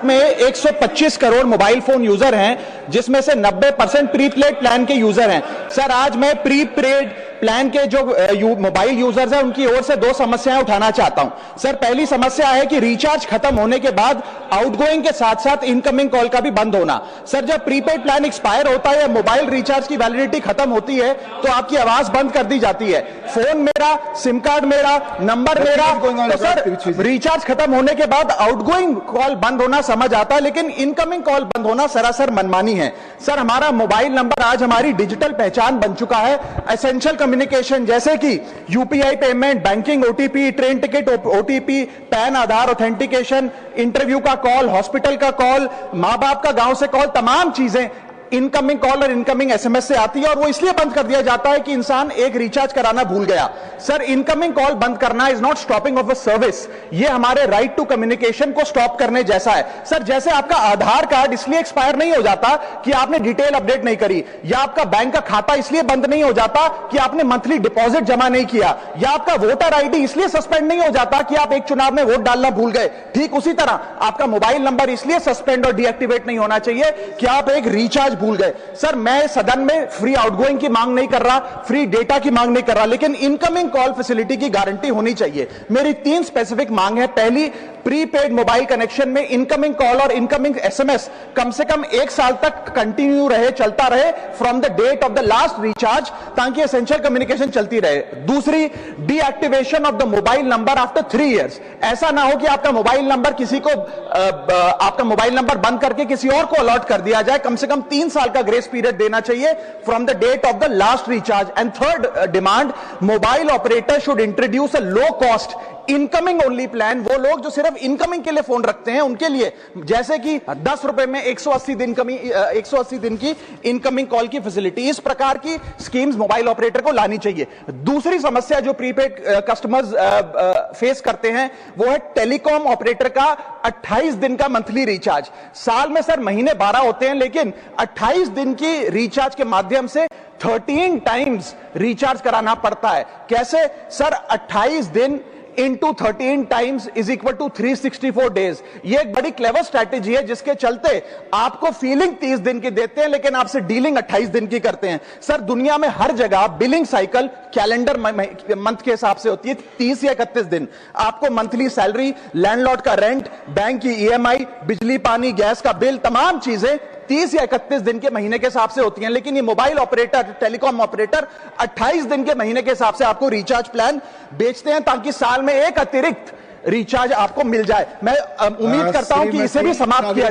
भारत में 125 crore mobile phone user हैं, जिसमें से 90% प्रीपेड प्लान के यूजर हैं। सर, आज मैं प्रीपेड प्लान के जो मोबाइल यूजर्स हैं उनकी ओर से दो समस्याएं उठाना चाहता हूं। सर, पहली समस्या है कि रिचार्ज खत्म होने के बाद आउटगोइंग के साथ साथ इनकमिंग कॉल का भी बंद होना। सर, जब प्रीपेड प्लान एक्सपायर होता है या मोबाइल रिचार्ज की वैलिडिटी खत्म होती है तो आपकी आवाज बंद कर दी जाती है। फोन मेरा, सिम कार्ड मेरा, नंबर मेरा। तो सर, रिचार्ज खत्म होने के बाद आउटगोइंग कॉल बंद होना समझ आता है, लेकिन इनकमिंग कॉल बंद होना सरासर मनमानी है। सर, हमारा मोबाइल नंबर आज हमारी डिजिटल पहचान बन चुका है। एसेंशियल कम्युनिकेशन जैसे कि UPI payment, banking, OTP, train ticket OTP, PAN Aadhaar authentication, interview का कॉल, हॉस्पिटल का कॉल, मां बाप का गांव से कॉल, तमाम चीजें इनकमिंग कॉल और इनकमिंग एसएमएस से आती है और वो इसलिए बंद कर दिया जाता है कि इंसान एक रिचार्ज कराना भूल गया। सर, इनकमिंग कॉल बंद करना is not stopping of a service, ये हमारे राइट टू कम्युनिकेशन को स्टॉप करने जैसा है। सर, जैसे आपका आधार कार्ड इसलिए एक्सपायर नहीं हो जाता कि आपने डिटेल अपडेट नहीं करी, या आपका बैंक का खाता इसलिए बंद नहीं हो जाता कि आपने मंथली डिपॉजिट जमा नहीं किया, या आपका वोटर आईडी इसलिए सस्पेंड नहीं हो जाता कि आप एक चुनाव में वोट डालना भूल गए। ठीक उसी तरह आपका मोबाइल नंबर इसलिए सस्पेंड और डीएक्टिवेट नहीं होना चाहिए कि आप एक रिचार्ज भूल गए। सर, मैं सदन में फ्री आउटगोइंग की मांग नहीं कर रहा, फ्री डेटा की मांग नहीं कर रहा, लेकिन इनकमिंग कॉल फैसिलिटी की गारंटी होनी चाहिए। मेरी 3 स्पेसिफिक मांग है। पहली, प्रीपेड मोबाइल कनेक्शन में इनकमिंग कॉल और इनकमिंग एसएमएस कम से कम 1 साल तक कंटिन्यू रहे, चलता रहे from the date of the last recharge, ताकि एसेंशियल कम्युनिकेशन चलती रहे। दूसरी, deactivation of the mobile number after 3 years. ऐसा ना हो कि आपका मोबाइल नंबर किसी को आपका मोबाइल नंबर बंद करके किसी और को अलॉट कर दिया जाए। कम से कम 3 साल का ग्रेस पीरियड देना चाहिए from the date of the last recharge. And third demand, mobile operator should introduce a low cost incoming only plan. वो लोग जो सिर्फ इनकमिंग के लिए फोन रखते हैं उनके लिए, जैसे कि 10 रुपए में 180 दिन की इनकमिंग कॉल की फैसिलिटी, इस प्रकार की स्कीम्स मोबाइल ऑपरेटर को लानी चाहिए। दूसरी समस्या जो प्रीपेड कस्टमर्स फेस करते हैं वो है टेलीकॉम ऑपरेटर का 28 दिन का मंथली रिचार्ज। साल में सर महीने 12 होते हैं, लेकिन 28 दिन की रिचार्ज के माध्यम से 13 टाइम्स रिचार्ज कराना पड़ता है। कैसे सर? 28 दिन into 13 times is equal to 364 days. ये एक बड़ी क्लेवर स्ट्रैटेजी है जिसके चलते आपको फीलिंग 30 दिन की देते हैं, लेकिन आपसे डीलिंग 28 दिन की करते हैं। सर, दुनिया में हर जगह बिलिंग साइकिल कैलेंडर मंथ के हिसाब से होती है, 30 या 31 दिन। आपको मंथली सैलरी, लैंडलॉर्ड का रेंट, बैंक की ईएमआई, बिजली पानी गैस का बिल, तमाम चीजें 30 या 31 दिन के महीने के हिसाब से होती हैं। लेकिन ये मोबाइल ऑपरेटर, टेलीकॉम ऑपरेटर 28 दिन के महीने के हिसाब से आपको रिचार्ज प्लान बेचते हैं, ताकि साल में एक अतिरिक्त रिचार्ज आपको मिल जाए। मैं उम्मीद करता हूं कि इसे भी समाप्त किया